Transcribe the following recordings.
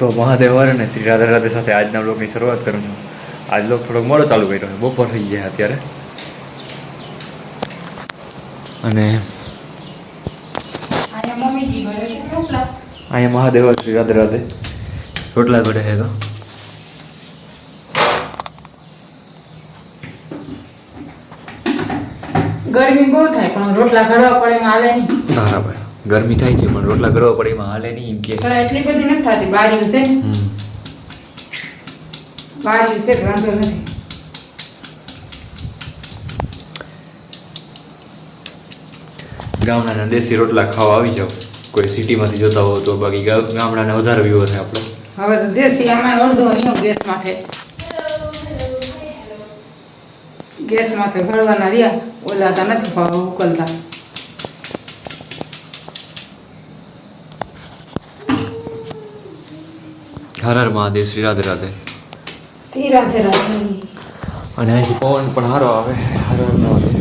તો મહાદેવ અને શ્રી રાધે રાધે સાથે આજના બ્લોગની શરૂઆત કરું છું. આજ બ્લોગ થોડોક મોડો ચાલુ કર્યો છે, બપોર થઈ ગયા અત્યારે. અને અહીંયા મહાદેવ શ્રી રાધે રાધે રોટલા ઘડે છે. તો ગરમી બહુ થાય પણ રોટલા ઘડવા પડે એમાં હાલે નહીં. બરાબર, ગરમી થાય છે પણ રોટલા ઘડવા પડે એમાં હાલે નહીં એમ કે. એટલી બધી નથી થતી, બારી છે બારી છે વાંધો નથી. ગામડાના દેશી રોટલા ખાવા આવી જાવ, કોઈ સિટીમાંથી જોતા હો તો. બાકી ગામડાના વધારે વ્યૂ છે આપણો. હવે તો દેશી આમાં અડધો અહીંયા ગેસ માથે ઘડવાના રહ્યા, ઓલાતા નથી ઉકલતા. હર હર મહાદેવ, શ્રી રાધે રાધે. શ્રી રાધે રાધે. અને અહીંથી પવન પણ સારો આવે. હર હર મહાદેવ.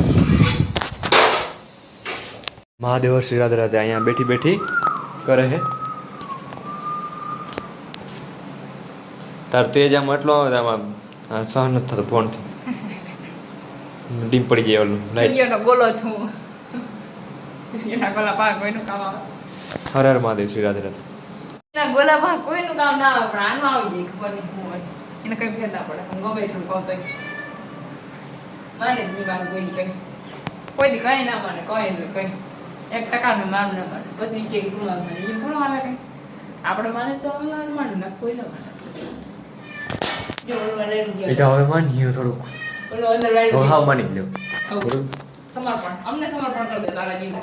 મહાદેવ શ્રી રાધે રાધે અહીંયા બેઠી બેઠી કરે છે. તાર તેજ આમ એટલો આવે આમાં સહન નથી થતો ફોનથી. ડીમ પડી જાય ઓલું લાઈટ. બોલો છું ગોલા ભાગ કોઈનું કામ આવે. હર હર મહાદેવ, શ્રી રાધે રાધે. ગોલા ભાગ કોઈનું કામ ના આવે પણ આનમાં આવી જાય. ખબર નહીં શું હોય એને કઈ ફેર ના પડે. હું ગમે એટલું કહું તો માને જ નહીં મારું કોઈ કઈ કઈ ના માને કઈ 1% માર ના માને. પછી કે તું માર માને એમ થોડું આવે કઈ. આપણે માને તો માને ના કોઈ ના માને. જો ઓલું રેડી ગયા એ તો હવે માની થોડુંક. ઓલું અંદર રેડી હા માની જ લ્યો. સમર્પણ અમને સમર્પણ કરી દે તારા જીવ.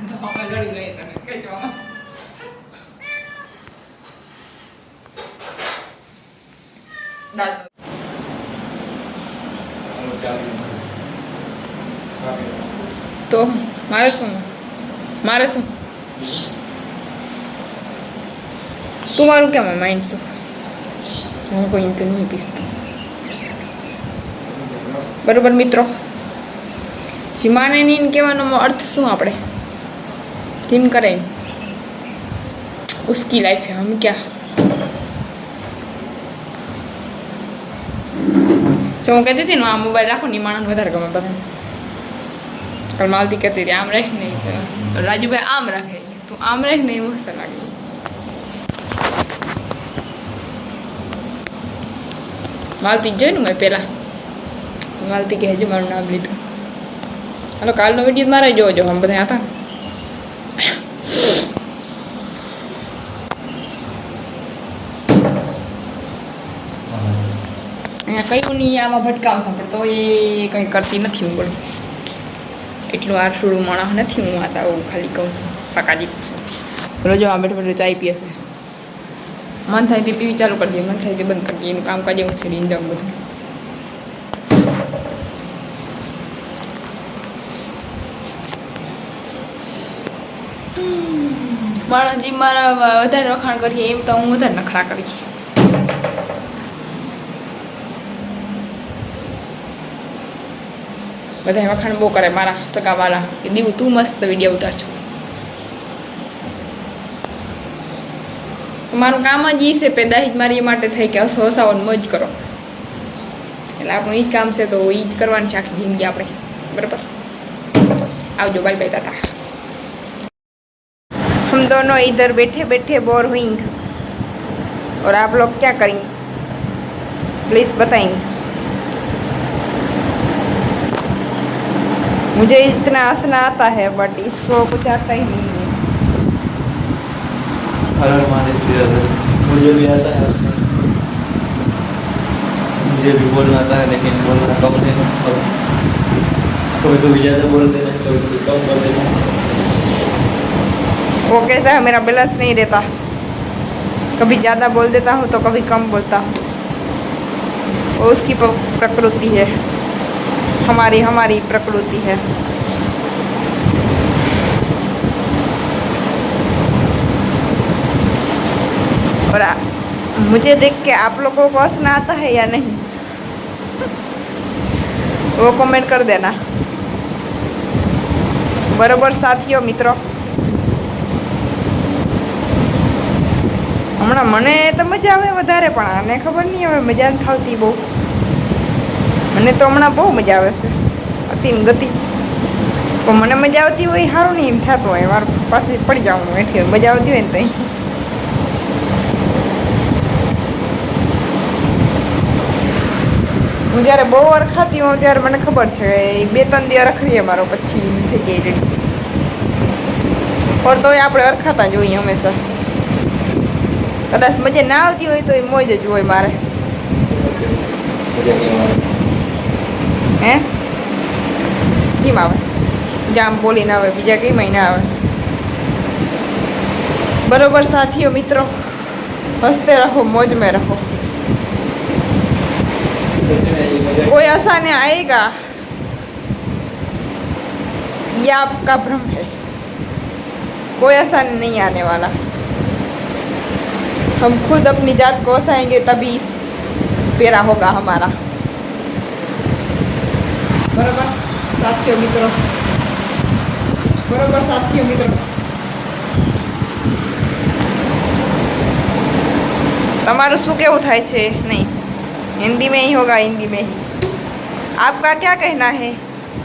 તો અમે લડી લઈએ તને કઈ જવા. તો મારે શું તું મારું કેમ માઇન્ડ શું હું કોઈ તો નહીં પીસતો. બરોબર મિત્રો, જીમાને નહીં કહેવાનો અર્થ શું? આપણે જીમ કરે ઉસકી લાઈફ હે, હમ ક્યાં. જો હું કહેતી હતી ને આ મોબાઈલ રાખો ને માણસ વધારે ગમે બધા. કાલ માલતી કહેતી હતી આમ રાખ નહીં, રાજુભાઈ આમ રાખે, તું આમ રાખ ને એ મસ્ત લાગે. માલતી જોઈ ને મેં પહેલાં માલતી કે હજુ મારું નામ લીધું. હાલો કાલનો વિડીયો મારે જોજો, આમ બધા હતા. અહીંયા કયું નહીં આમાં ભટકાવ સાંભળતો એ કંઈ કરતી નથી. હું બોલું એટલું આરસુડું માણસ નથી હું. આતા હું ખાલી કહું છું પાકાજી. રોજો આ બેઠો બેઠો ચાય પીએ છે. મન થાય તે પીવી ચાલુ કરી દે, મન થાય તે બંધ કરી દે. એનું કામકાજ એવું છે ઇન્ડમ બધું. માણસ જે મારા વધારે વખાણ કરીએ એમ તો હું વધારે નખરા કરીશ. બધા વખાણ બહુ કરે મારા સગાવાલા કે દીવું તું મસ્ત વિડીયો ઉતારજો. મારું કામ જ એ છે પેદાશ મારી એ માટે થઈ કે હસાવો મોજ કરો. એટલે આપણું એ જ કામ છે તો એ જ કરવાનું છે આખી જિંદગી આપણે. બરાબર, આવજો, બાય બાય તાતા. हम दोनों इधर बैठे बैठे बोर हुएंगे और आप लोग क्या करेंगे प्लीज़ बताएंगे. मुझे इतना हंसना आता है बट इसको कुछ आता ही नहीं है. हर हर महादेव, श्री राधे. मुझे भी आता है हंसना, मुझे भी बोलना आता है लेकिन बोलना कम है. कभी कभी ज़्यादा बोल देना, कभी कभी कम कर देना. वो कहता है मेरा बैलेंस नहीं रहता, कभी ज़्यादा बोल देता हूँ तो कभी कम बोलता हूँ. वो उसकी प्रकृति है, हमारी प्रकृति है. और मुझे देख के आप लोगों को हंसना आता है या नहीं वो कमेंट कर देना. बराबर साथियों मित्रों, હમણાં મને તો મજા આવે વધારે, પણ આને ખબર નહીં હવે મજા નથી આવતી બહુ. મને તો હમણાં બહુ મજા આવે છે, અતિ ગતિ. પણ મને મજા આવતી હોય સારું નહીં એમ થતું હોય, મારા પાસે પડી જવાનું એઠી મજા આવતી હોય ને તઈ. હું જ્યારે બહુ વાર ખાતી હોઉં ત્યારે મને ખબર છે 2-3 દિવસ રખડીએ મારો, પછી થઈ જાય રેડી. પણ તોય આપણે અરખાતા જ હોઈએ હંમેશા. કદાચ મજા ના આવતી હોય તો એ મોજ જ હોય મારે. હે કેમ આવે? જામ બોલીને આવે, બીજા કંઈ ના આવે. બરોબર સાથીઓ મિત્રો, હસતે રહો, मौज में रहो. कोई ऐसा नहीं आएगा, ये आपका भ्रम है. कोई ऐसा नहीं आने वाला. हम खुद अपनी जात को हंसाएंगे तभी पेरा होगा हमारा. बराबर साथियों मित्रों, बराबर साथियों मित्रों. તમારું શું કેવું થાય છે? નહીં, हिंदी में ही होगा, हिंदी में ही. आपका क्या कहना है?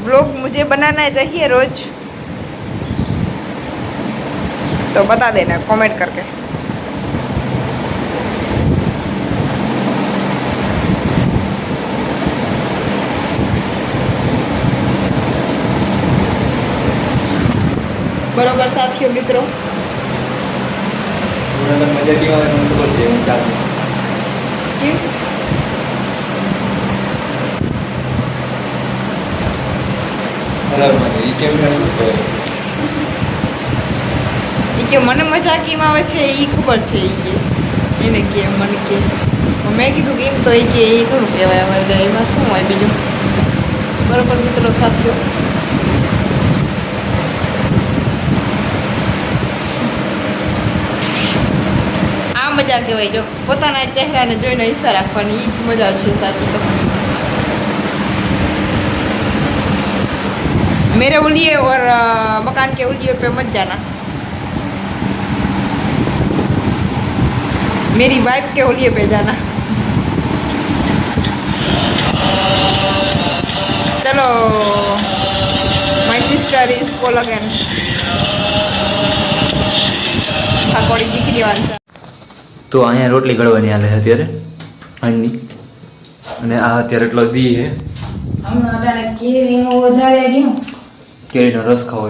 ब्लॉग मुझे बनाना चाहिए रोज? तो बता देना कमेंट करके. बरोबर साथियों मित्रों. મજા કેવા આવે મને ખબર છે. હું ચાલુ કેમ? હલરમાં એ કેમ થાય એ કે મને મજા કેમ આવે છે એ ખબર છે. એ કે એને કે મને કે મેં કીધું કેમ, તો એ કે એ થોડું કહેવાય અમારે એમાં શું હોય બીજું. બરોબર મિત્રો સાથીઓ. આ મજા કહેવાય. જો પોતાના ચહેરાને જોઈને ઈચ્છા રાખવાની, એ જ મજા છે સાચી તો. मेरे उलिये और मकान के उलिये पे मत जाना. मेरी वाइफ के उलिये पे जाना. चलो, my sister is call again. ઠાકોરી દીકરી વાંસા. તો અહીંયા રોટલી ઘડવાની હાલે છે અત્યારે આની, અને આ અત્યારે એટલો દી છે. હમણાં અટાણે કેરીનું વધારે રહ્યું, કેરીનો રસ ખાવો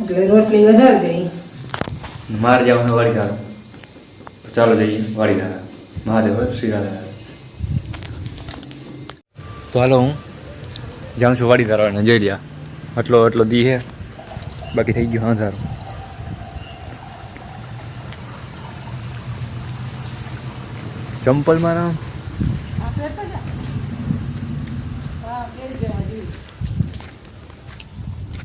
એટલે રોટલી વધારે ગઈ. મારે જવાનું છે વાડીધાર. ચાલો જઈએ વાડીધાર. મહાદેવ શ્રી રાધા. તો હાલો હું જાઉં છું વાડીધાર અને જોઈ લ્યા આટલો દી છે, બાકી થઈ ગયું અંધારું. ચંપલ મારા